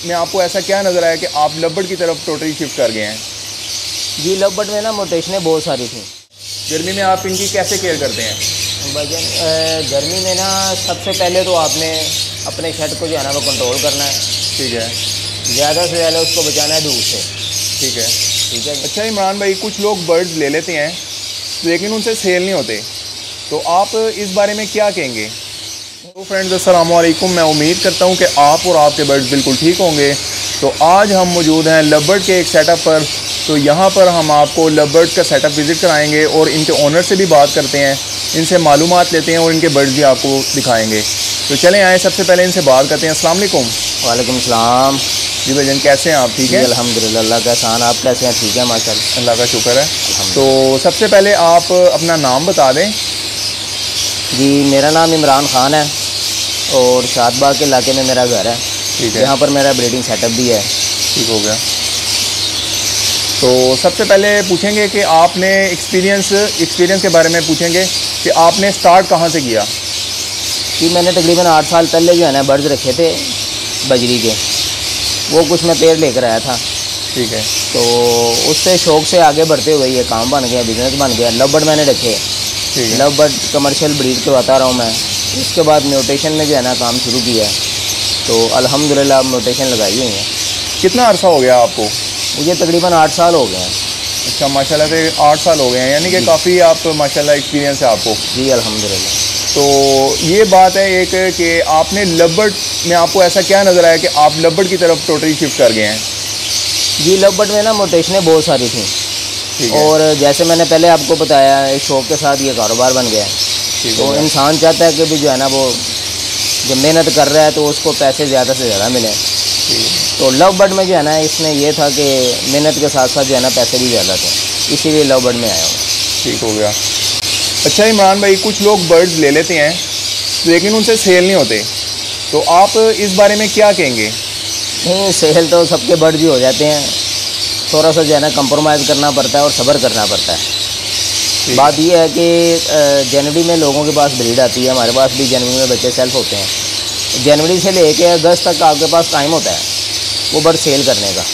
में आपको ऐसा क्या नज़र आया कि आप लबर्ड की तरफ टोटली शिफ्ट कर गए हैं? जी, लबर्ड में ना मोटेशनें बहुत सारी थी। गर्मी में आप इनकी कैसे केयर करते हैं? वजन गर्मी में ना सबसे पहले तो आपने अपने शेड को जो है ना वो कंट्रोल करना है। ठीक है। ज़्यादा से ज़्यादा उसको बचाना है धूप से। ठीक है। ठीक है। अच्छा इमरान भाई, कुछ लोग बर्ड्स ले लेते हैं लेकिन उनसे सेल नहीं होते, तो आप इस बारे में क्या कहेंगे? तो फ्रेंड्स, अस्सलाम वालेकुम। मैं उम्मीद करता हूं कि आप और आपके बर्ड्स बिल्कुल ठीक होंगे। तो आज हम मौजूद हैं लबर्ड के एक सेटअप पर। तो यहाँ पर हम आपको लबर्ड्स का सेटअप विज़िट कराएंगे और इनके ओनर से भी बात करते हैं, इनसे मालूमात लेते हैं और इनके बर्ड्स भी आपको दिखाएंगे। तो चलें आए, सबसे पहले इनसे बात करते हैं। अस्सलाम वालेकुम। वालेकुम सलाम। जी भाईजान, कैसे हैं आप? ठीक है अल्हम्दुलिल्लाह, अल्लाह का एहसान। आप कैसे हैं? ठीक है माशाल्लाह, अल्लाह का शुक्र है। तो सबसे पहले आप अपना नाम बता दें। जी, मेरा नाम इमरान ख़ान है और शादबाग के इलाके में मेरा घर है। ठीक है। यहाँ पर मेरा ब्रीडिंग सेटअप भी है। ठीक हो गया। तो सबसे पहले पूछेंगे कि आपने एक्सपीरियंस के बारे में पूछेंगे कि आपने स्टार्ट कहाँ से किया? कि मैंने तकरीबन 8 साल पहले जो है ना बर्ड्स रखे थे बजरी के, वो कुछ मैं पेड़ लेकर आया था। ठीक है। तो उससे शौक़ से आगे बढ़ते हुए ये काम बन गया, बिज़नेस बन गया। लवबर्ड मैंने रखे। ठीक है। लवबर्ड कमर्शियल ब्रीड करवाता रहा हूँ मैं। उसके बाद म्यूटेशन में जो है ना काम शुरू किया, तो अल्हम्दुलिल्लाह म्यूटेशन लगाई हुई है। कितना अरसा हो गया आपको? मुझे तकरीबन 8 साल हो गए हैं। अच्छा, माशाल्लाह से 8 साल हो गए हैं, यानी कि काफ़ी आप माशाल्लाह एक्सपीरियंस है आपको। जी अल्हम्दुलिल्लाह। तो ये बात है एक कि आपने लबर्ड में आपको ऐसा क्या नज़र आया कि आप लबर्ड की तरफ टोटली शिफ्ट कर गए हैं? जी, लवबर्ड में ना म्यूटेशनें बहुत सारी थी। ठीक है। और जैसे मैंने पहले आपको बताया, एक शौक़ के साथ ये कारोबार बन गया। तो इंसान चाहता है कि भी जो है ना वो जब मेहनत कर रहा है तो उसको पैसे ज़्यादा से ज़्यादा मिलें। तो लवबर्ड में जो है ना इसमें यह था कि मेहनत के साथ साथ जो है ना पैसे भी ज़्यादा थे, इसीलिए लवबर्ड में आया हूँ। ठीक हो गया। अच्छा इमरान भाई, कुछ लोग बर्ड्स ले लेते हैं लेकिन उनसे सेल नहीं होते, तो आप इस बारे में क्या कहेंगे? नहीं, सेल तो सबके बर्ड ही हो जाते हैं। थोड़ा सा जो है ना कंप्रोमाइज़ करना पड़ता है और सब्र करना पड़ता है। बात यह है कि जनवरी में लोगों के पास ब्रीड आती है, हमारे पास भी जनवरी में बच्चे सेल्फ होते हैं। जनवरी से लेके अगस्त तक आपके पास टाइम होता है वो बर्ड सेल करने का।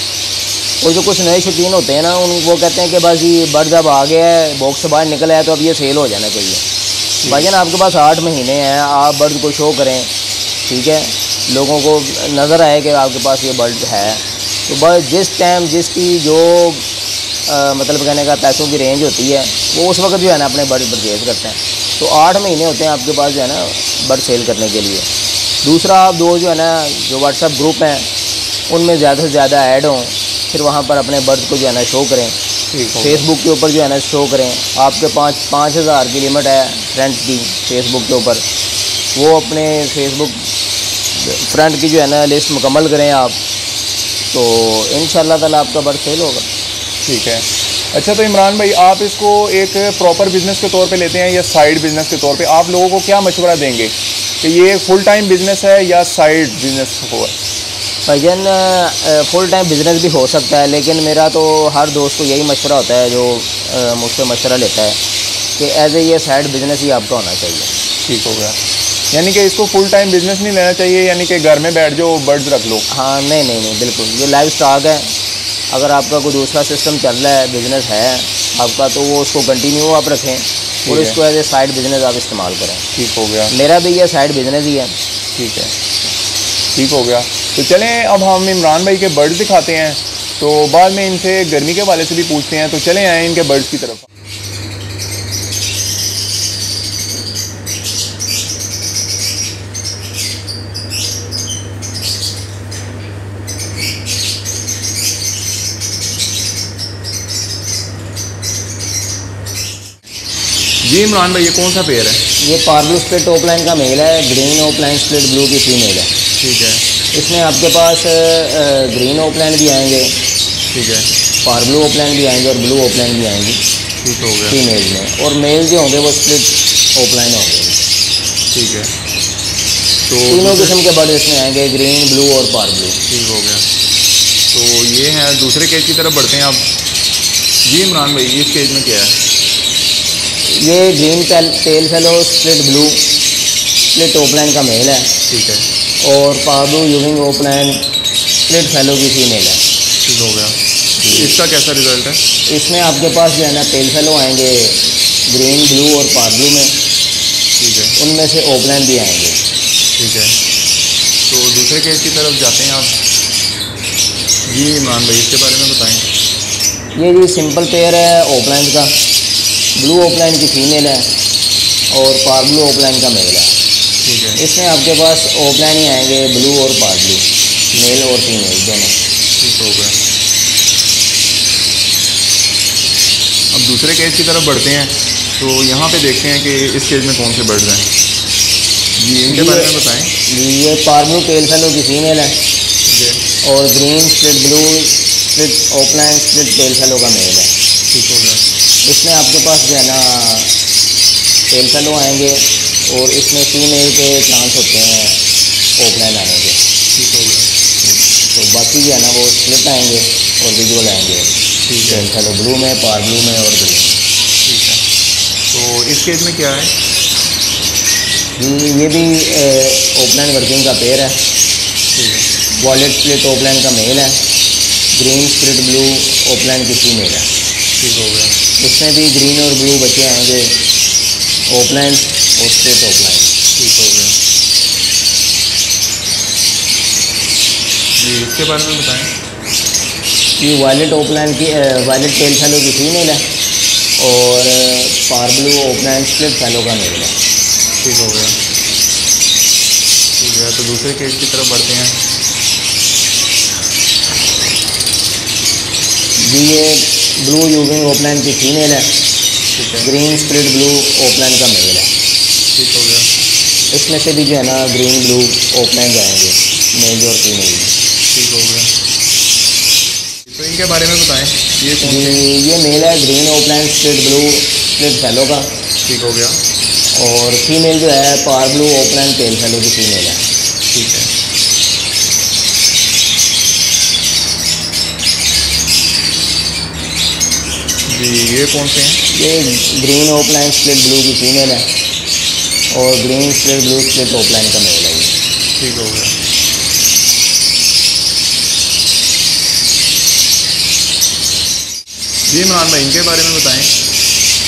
और जो कुछ नए शौकीन होते हैं ना, वो कहते हैं कि बस ये बर्ड जब आ गया है, बॉक्स से बाहर निकल आया, तो अब ये सेल हो जाना चाहिए। भाईजान, आपके पास 8 महीने हैं, आप बर्ड को शो करें, ठीक है, लोगों को नज़र आए कि आपके पास ये बर्ड है। तो बस जिस टाइम जिसकी जो मतलब कहने का पैसों की रेंज होती है, वो उस वक्त जो है ना अपने बर्ड परचेज़ करते हैं। तो 8 महीने होते हैं आपके पास जो है ना बर्ड सेल करने के लिए। दूसरा, आप जो है ना जो व्हाट्सएप ग्रुप हैं उनमें ज़्यादा से ज़्यादा ऐड हों, फिर वहाँ पर अपने बर्ड को जो है ना शो करें। फेसबुक के ऊपर जो है ना शो करें। आपके 5,000 की लिमिट है फ्रेंड्स की फेसबुक के ऊपर, वो अपने फेसबुक फ्रेंड की जो है ना लिस्ट मुकम्मल करें आप, तो इंशाअल्लाह ताला आपका बर्ड सेल होगा। ठीक है। अच्छा, तो इमरान भाई, आप इसको एक प्रॉपर बिज़नेस के तौर पे लेते हैं या साइड बिज़नेस के तौर पे? आप लोगों को क्या मशवरा देंगे कि ये फुल टाइम बिज़नेस है या साइड बिज़नेस हो? भाईजान, फुल टाइम बिज़नेस भी हो सकता है, लेकिन मेरा तो हर दोस्त को यही मशवरा होता है जो मुझसे मशवरा लेता है कि एज ए ये साइड बिज़नेस ही आपका होना चाहिए। ठीक हो गया। यानी कि इसको फुल टाइम बिज़नेस नहीं लेना चाहिए, यानी कि घर में बैठ जाओ बर्ड्स रख लो। हाँ, नहीं, बिल्कुल, ये लाइव स्टॉक है। अगर आपका कोई दूसरा सिस्टम चल रहा है, बिज़नेस है आपका, तो वो उसको कंटिन्यू आप रखें और इसको एज ए साइड बिज़नेस आप इस्तेमाल करें। ठीक हो गया। मेरा भी ये साइड बिज़नेस ही है। ठीक है, ठीक हो गया। तो चलें अब हम इमरान भाई के बर्ड्स दिखाते हैं, तो बाद में इनसे गर्मी के वाले से भी पूछते हैं। तो चलें आए इनके बर्ड्स की तरफ। जी इमरान भाई, ये कौन सा पेयर है? ये पार्ब्लू स्प्लिट टॉप लाइन का मेल है, ग्रीन ओप लाइन स्प्लिट ब्लू की फीमेल है। ठीक है। इसमें आपके पास ग्रीन ओप लाइन भी आएंगे, ठीक है, पार्ब्लू ओप लाइन भी आएंगे और ब्लू ओप लाइन भी आएंगी। ठीक हो गया। फीमेल में, और मेल जो होंगे वो स्प्लिट ओप लाइन होंगे। ठीक है। तो तीनों किस्म के बर्ड इसमें आएंगे, ग्रीन, ब्लू और पार्ब्लू। ठीक हो गया। तो ये है, दूसरे केज की तरफ बढ़ते हैं आप। जी इमरान भाई, इस केज में क्या है? ये green tail fallow split blue split opaline का मेल है। ठीक है। और पार्ब्लू यूविंग ओपलाइन स्प्लिट फैलो की फीमेल है। ठीक हो गया। इसका कैसा रिज़ल्ट है? इसमें आपके पास जो है ना पेल फैलो आएंगे ग्रीन, ब्लू और पार ब्लू में। ठीक है। उनमें से ओपलैंड भी आएंगे। ठीक है। तो दूसरे केस की तरफ जाते हैं आप। जी इमरान भाई, इसके बारे में बताएं। ये जी सिंपल पेयर है ओपलैंड का। ब्लू ओपलैंड की फीमेल है और पार ब्लू ओपलैंड का मेल है। ठीक है। इसमें आपके पास ओपलैंड ही आएंगे ब्लू और पार ब्लू, मेल और फीमेल दोनों। ठीक हो गया। अब दूसरे केस की तरफ बढ़ते हैं। तो यहाँ पे देखते हैं कि इस केस में कौन से बर्ड्स हैं। जी इनके बारे में बताएं। ये पार ब्लू पेल फैलो की फीमेल है ठीक है। और green split blue split opaline split pale fallow का मेल है। ठीक हो गया। इसमें आपके पास जो है ना पेल फैलो आएंगे और इसमें फीमेल के चांस होते हैं ओपलैंड आने के। ठीक हो गया। तो बाकी जो है ना वो स्प्लिट आएंगे और विजुअल आएंगे। ठीक है। पेल फैलो ब्लू में, पार ब्लू में और ग्रीन। ठीक है। तो इस केस में क्या है? ये भी ओपलैंड वर्किंग का पेयर है। ठीक है। वॉलेट स्प्लिट ओपलैंड का मेल है, ग्रीन स्प्लिट ब्लू ओपलैंड की फीमेल है। ठीक हो गया। इसमें भी ग्रीन और ब्लू बच्चे आएंगे ओपलैंड और स्प्लिट ओपलैंड। ठीक हो गया। जी इसके बारे में बताएं। ये वायलेट ओपलैंड की वायलेट टेल फैलो की फीमेल है और पार ब्लू ओपलैंड स्प्लिट फैलो का मेल है। ठीक हो गया। ठीक है। तो दूसरे केस की तरफ बढ़ते हैं। जी ये ब्लू यूविंग ओपलैंड की फीमेल है, ठीक है। ग्रीन स्प्लिट ब्लू ओपलैंड का मेल है। ठीक हो गया। इसमें से भी जो है ना ग्रीन ब्लू ओपलैंड आएंगे मेल और फीमेल। ठीक हो गया। तो इनके बारे में बताएं। ये कौन से? ये मेल है green opaline split blue split fallow का ठीक हो गया। और फीमेल जो है पार ब्लू ओपलैंड टेल फैलो की फीमेल है। ठीक है। जी ये कौन से हैं? ये ग्रीन ओपलैंड स्प्लिट ब्लू की फीमेल है और ग्रीन स्प्लिट ब्लू स्प्लिट ओपलैंड का मेल है। ठीक हो गया। जी इमरान भाई, इनके बारे में बताएं।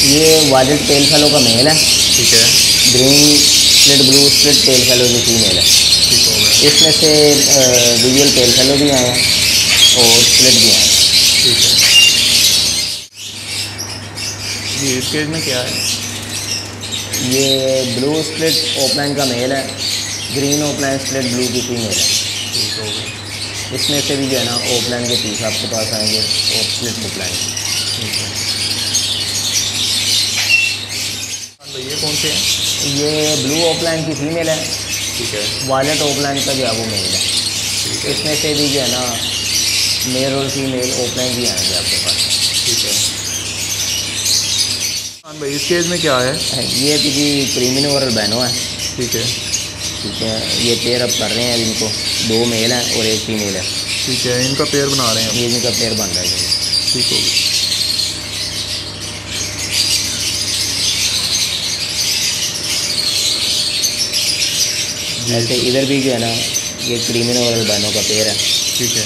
ये वायलेट टेल फैलो का मेल है, ठीक है। Green split blue split pale fallow की फीमेल है। ठीक हो गया। इसमें से विजुअल टेल फैलो भी आए हैं और स्प्लिट भी आए हैं। ठीक है। जी इस केस में क्या है? ये ब्लू स्प्लिट ओपलैंड का मेल है, ग्रीन ओपलैंड स्प्लिट ब्लू की फीमेल है। ठीक हो गया। इसमें से भी जो है ना ओपलैंड के पीस आपके पास आएंगे और स्प्लिट ओपलैंड। ठीक है। भाई ये कौन से हैं? ये ब्लू ओपलैंड की फीमेल है, ठीक है। वायलेट ओपलैंड का जो है वो मेल है। ठीक है। इसमें से भी जो है ना मेल और फीमेल ओपलैंड भी आएंगे आपके पास। ठीक है। हाँ भाई, इस केस में क्या है? ये तो जी क्रीमिनो और अल्बानो है। ठीक है। ठीक है, ये पेयर अब कर रहे हैं इनको, 2 मेल हैं और 1 फीमेल है। ठीक है, इनका पेयर बना रहे हैं हम। ये इनका पेयर बन रहा है जी। ठीक हो गया। ऐसे इधर भी जो है ना ये क्रीमिनो और अल्बानो का पेयर है। ठीक है।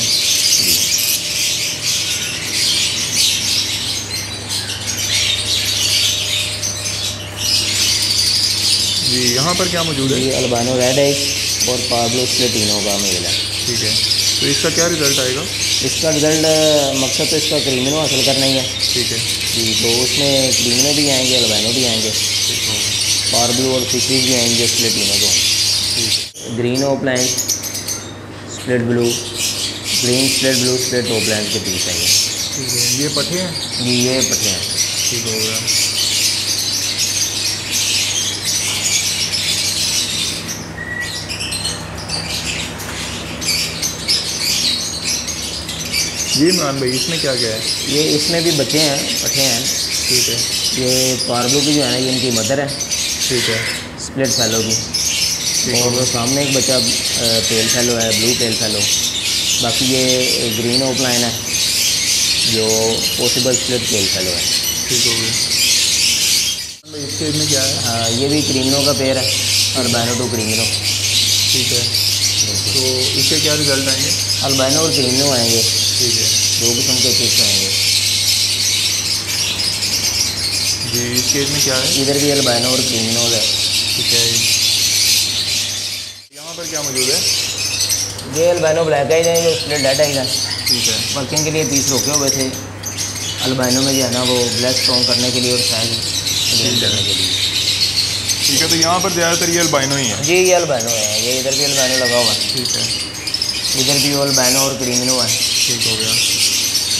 जी यहाँ पर क्या मौजूद है? ये अल्बानो रेड है और पाब्लो स्प्लिटिनो का मेल है। ठीक है। तो इसका क्या रिज़ल्ट आएगा? इसका रिज़ल्ट मकसद तो इसका क्रीमिनो हासिल करना ही है ठीक है। जी। तो उसमें क्रीमिनो भी आएंगे, अल्बानो भी आएंगे, ठीक होगा। पाब्लो और फिशरीज भी आएंगे स्प्लिटिनो को। ठीक है। Green opaline split blue, green split blue split ओपलैंड के पीस आएंगे। ठीक है। ये पट्टे हैं? जी ये पट्टे हैं। ठीक हो गया। जी इमरान भाई, इसमें क्या क्या है? ये इसमें भी बच्चे हैं, पट्टे हैं। ठीक है। ये पार्बलो की जो है ना ये इनकी मदर है, ठीक है। स्प्लिट फैलो की। और वो सामने एक बच्चा पेल फैलो है, ब्लू पेल फैलो। बाकी ये ग्रीन ओपलाइन है जो पॉसिबल स्प्लिट पेल फैलो है। ठीक हो गया। इस केज में क्या है? हाँ, ये भी क्रीमिनो का पेयर है, अल्बानो टू क्रीमिनो। ठीक है। तो इसके क्या रिजल्ट आएंगे? अल्बाइनो और क्रीमिनो आएंगे, ठीक है 2 किस्म के चिप्स आएंगे जी। इस केज में क्या है? इधर भी अल्बाइनो और क्रीमिनो है। ठीक है। यहाँ पर क्या मौजूद है? ये अल्बाइनो ब्लैक आइज है, जो स्प्लिट डेड आइज है। ठीक है। वर्किंग के लिए पीस रोके हुए थे। अल्बाइनो में जो है ना वो ब्लैक स्ट्रॉन्ग करने के लिए और साइज गेन करने के लिए। ठीक है, तो यहाँ पर ज़्यादातर ये अल्बाइनो ही है? जी ये अल्बाइनो है, ये इधर भी अल्बाइनो लगा हुआ है। ठीक है। इधर भी अल्बाइनो और क्रीमिनो है। ठीक हो गया।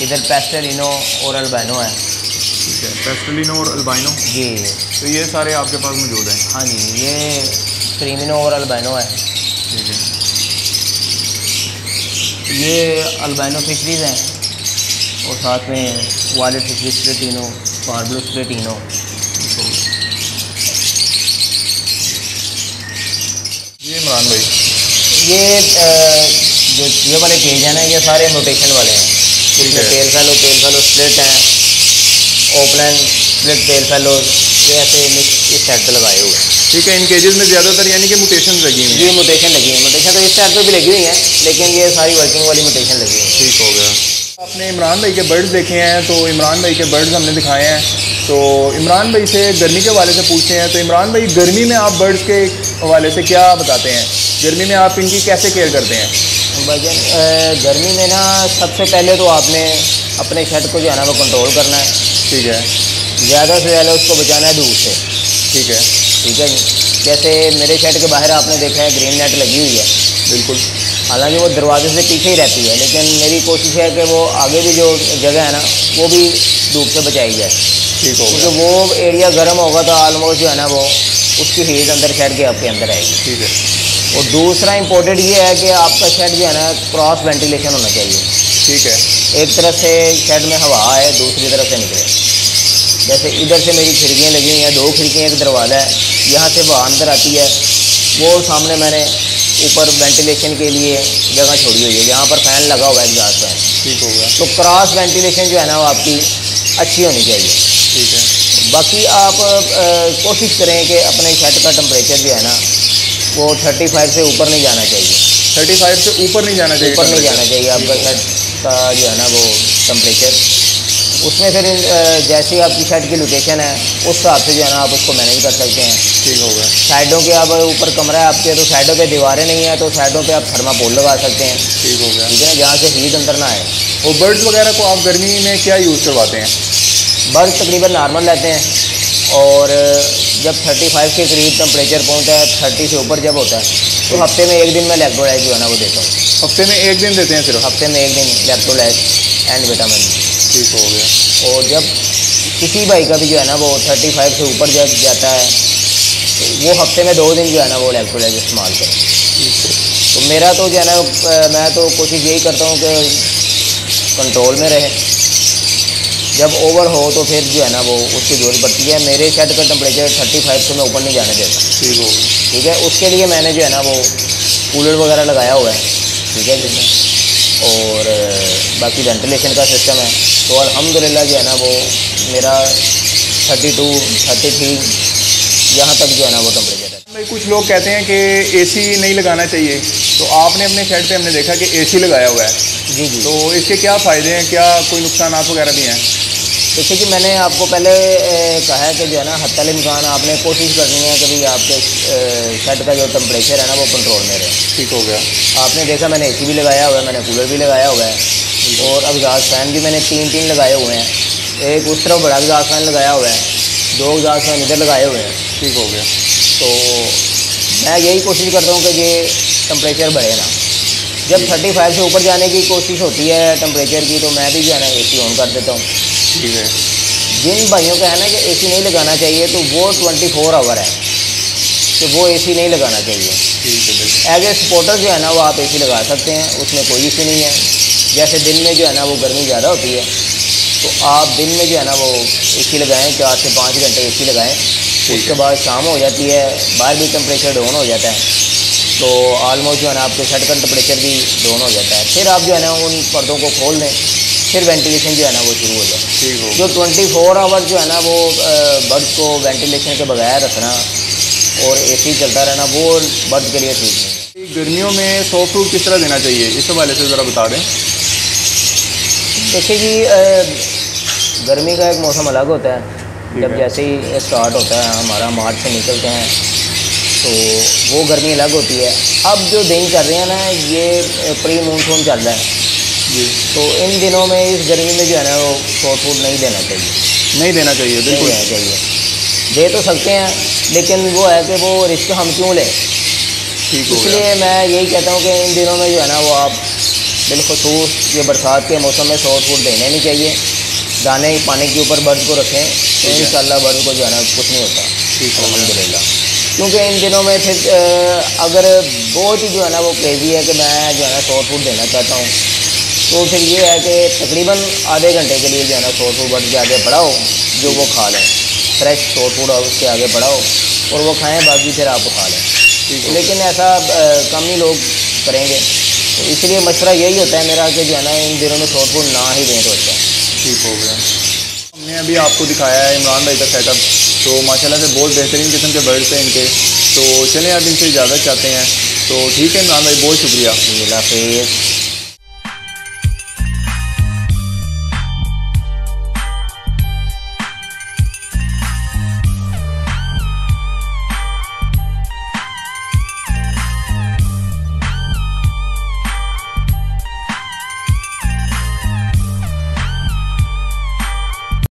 इधर पेस्टेलिनो और अल्बाइनो है। ठीक है, पेस्टेलिनो और अल्बाइनो जी। तो ये सारे आपके पास मौजूद हैं? हाँ जी, ये क्रीमिनो और अल्बाइनो है। ठीक है। ये अल्बाइनो फिशरीज हैं और साथ में वालेट फिशरी स्प्लेटिनो, पार्बलो स्प्लेटिनो। ये इमरान भाई, ये जो ये वाले केज हैं ना, ये सारे मोटेशन वाले हैं। इसमें टेल फैलो स्प्लिट हैं, ओपलन स्प्लिट टेल फैलो, ये ऐसे मिक्स इस साइड पे लगाए हुए हैं। ठीक है। इन केजेस में ज़्यादातर यानी कि म्यूटेशन लगी हुई ये म्यूटेशन लगी है। म्यूटेशन तो इस साइड पे भी लगी हुई है, लेकिन ये सारी वर्किंग वाली म्यूटेशन लगी हुई है। ठीक हो गया। आपने इमरान भाई के बर्ड्स देखे हैं, तो इमरान भाई के बर्ड्स हमने दिखाए हैं। तो इमरान भाई से गर्मी के हवाले से पूछते हैं। तो इमरान भाई, गर्मी में आप बर्ड्स के हवाले से क्या बताते हैं? गर्मी में आप इनकी कैसे केयर करते हैं? भाईजान गर्मी में ना सबसे पहले तो आपने अपने शेड को जो है ना वो कंट्रोल करना है। ठीक है। ज़्यादा से ज़्यादा उसको बचाना है धूप से। ठीक है। ठीक है जी। जैसे मेरे शेड के बाहर आपने देखा है ग्रीन नेट लगी हुई है। बिल्कुल। हालांकि वो दरवाजे से पीछे ही रहती है, लेकिन मेरी कोशिश है कि वो आगे भी जो जगह है ना वो भी धूप से बचाई जाए। ठीक हो गया। क्योंकि वो एरिया गर्म होगा तो ऑलमोस्ट जो है ना वो उसकी हीट अंदर शेड के आपके अंदर आएगी। ठीक है। और दूसरा इम्पोर्टेंट ये है कि आपका शेड जो है ना क्रॉस वेंटिलेशन होना चाहिए। ठीक है। एक तरफ से शेड में हवा है, दूसरी तरफ से निकले। जैसे इधर से मेरी खिड़कियाँ लगी हुई हैं, 2 खिड़कियाँ, एक दरवाज़ा है, यहाँ से हवा अंदर आती है। वो सामने मैंने ऊपर वेंटिलेशन के लिए जगह छोड़ी हुई है, जहाँ पर फ़ैन लगा हुआ है, एग्जॉस्ट फैन। ठीक हो गया। तो क्रॉस वेंटिलेशन जो है ना वो आपकी अच्छी होनी चाहिए। ठीक है। बाकी आप कोशिश करें कि अपने शेड का टेम्परेचर जो है ना वो 35 से ऊपर नहीं जाना चाहिए। 35 से ऊपर नहीं जाना चाहिए? ऊपर नहीं जाना चाहिए आपका शेड का जो है ना वो टेम्परेचर। उसमें फिर जैसी आपकी शेड की लोकेशन है उस हिसाब से जो है ना आप उसको मैनेज कर सकते हैं। ठीक हो गया। साइडों के आप ऊपर कमरा है आपके, तो साइडों पे दीवारें नहीं है तो साइडों पे आप थर्माकोल लगा सकते हैं। ठीक हो गया। ठीक है ना, जहाँ से हीट अंदर ना आए। और बर्ड्स वगैरह को आप गर्मी में क्या यूज़ करवाते हैं? बर्ड्स तकरीबन नॉर्मल रहते हैं, और जब 35 के करीब टेम्परेचर पहुँचता है, 30 से ऊपर जब होता है, तो हफ्ते में 1 दिन मैं इलेक्ट्रोलाइट जो है ना वो देता हूँ। हफ्ते में 1 दिन देते हैं सिर्फ? हफ्ते में 1 दिन इलेक्ट्रोलाइट एंड विटामिन। ठीक हो गया। और जब किसी भाई का भी जो है ना वो 35 से ऊपर जब जाता है तो वो हफ्ते में 2 दिन जो है ना वो इलेक्ट्रोलाइट इस्तेमाल करें। तो मेरा तो जो है ना मैं तो कोशिश यही करता हूँ कि कंट्रोल में रहे। जब ओवर हो तो फिर जो है ना वो उसकी ज़रूरत पड़ती है। मेरे शेड का टेम्परेचर 35 से मैं ऊपर नहीं जाने देता। ठीक हो। ठीक है, उसके लिए मैंने जो है ना वो कूलर वगैरह लगाया हुआ है। ठीक है जिसमें, और बाकी वेंटिलेशन का सिस्टम है। तो अल्हम्दुलिल्लाह जो है ना वो मेरा 32, 33 यहाँ तक जो है ना वो टेम्परेचर है। भाई कुछ लोग कहते हैं कि एसी नहीं लगाना चाहिए, तो आपने अपने शेड पे हमने देखा कि एसी लगाया हुआ है। जी जी। तो इसके क्या फ़ायदे हैं, क्या कोई नुकसान वगैरह भी हैं? जैसे कि मैंने आपको पहले कहा है कि जो है ना हत्तल इम्कान आपने कोशिश करनी है कि भाई आपके शेड का जो टेम्परेचर है ना वो कंट्रोल में रहे। ठीक हो गया। आपने देखा मैंने एसी भी लगाया हुआ है, मैंने कूलर भी लगाया हुआ है, और एग्जॉस्ट फैन भी मैंने 3 लगाए हुए हैं। एक उस तरफ बड़ा एग्जॉस्ट फैन लगाया हुआ है, 2 एग्जॉस्ट फैन इधर लगाए हुए हैं। ठीक हो गया। तो मैं यही कोशिश करता हूँ कि ये टेम्परेचर बढ़े ना। जब 35 से ऊपर जाने की कोशिश होती है टेम्परेचर की, तो मैं भी जो है ना एसी ऑन कर देता हूँ। ठीक है। जिन भाइयों का है ना कि एसी नहीं लगाना चाहिए, तो वो 24 आवर है कि वो एसी नहीं लगाना चाहिए। ठीक है। एज ए सपोर्टर जो है ना वो आप एसी लगा सकते हैं, उसमें कोई इशू नहीं है। जैसे दिन में जो है ना वो गर्मी ज़्यादा होती है, तो आप दिन में जो है ना वो एसी लगाएं, 4 से 5 घंटे एसी लगाएं। उसके बाद शाम हो जाती है, बाहर भी टेम्परेचर डाउन हो जाता है, तो ऑलमोस्ट जो है ना आपके शेड का टेम्परेचर भी डाउन हो जाता है। फिर आप जो है ना उन पर्दों को खोल दें, फिर वेंटिलेशन जो है ना वो शुरू हो जाए। ठीक हो। जो 24 आवर जो है ना वो बर्ड्स को वेंटिलेशन के बगैर रखना और एसी चलता रहना, वो बर्ड्स के लिए ठीक नहीं है। गर्मियों में सॉफ्ट फूड किस तरह देना चाहिए, इस हवाले से ज़रा बता दें। देखिए जी, गर्मी का एक मौसम अलग होता है। जब जैसे ही स्टार्ट होता है हमारा, मार्च से निकलते हैं, तो वो गर्मी अलग होती है। अब जो दिन चल रहे हैं ना, ये प्री मानसून चल रहा है जी। तो इन दिनों में इस गर्मी में जो है ना वो सॉफ्ट फूड नहीं देना चाहिए। नहीं देना चाहिए, बिल्कुल नहीं देना चाहिए। दे तो सकते हैं, लेकिन वो है कि वो रिस्क हम क्यों लें। ठीक हो गया। इसलिए मैं यही कहता हूँ कि इन दिनों में जो है ना वो आप बिलखसूस ये बरसात के मौसम में सॉफ्ट फूड देने नहीं चाहिए। दाने पानी के ऊपर बर्ड को रखें तो इंशाल्लाह बर्ड को जो है ना कुछ नहीं होता, अल्हम्दुलिल्लाह। क्योंकि इन दिनों में फिर अगर बहुत ही जो है ना वो क्रेज़ी है कि मैं जो है ना सॉफ्ट फूड देना चाहता हूँ, तो फिर ये है कि तकरीबन आधे घंटे के लिए जो है ना सॉफ्ट फूड बर्ड के आगे बढ़ाओ, जो वो खा लें। फ्रेश सॉफ्ट फूड उसके आगे बढ़ाओ और वो खाएँ, बाकी फिर आप खा लें। लेकिन ऐसा कम ही लोग करेंगे, तो इसलिए मशवरा यही होता है मेरा कि जो है ना इन दिनों में सॉफ्ट फूड ना ही दें तो अच्छा है। ठीक हो गया। हमने अभी आपको दिखाया है इमरान भाई का सेटअप, तो माशाल्लाह से बहुत बेहतरीन किस्म के बर्ड्स हैं इनके। तो चलें, आप इनसे इजाज़त चाहते हैं। तो ठीक है इमरान भाई, बहुत शुक्रिया। अल्लाह हाफ़िज़।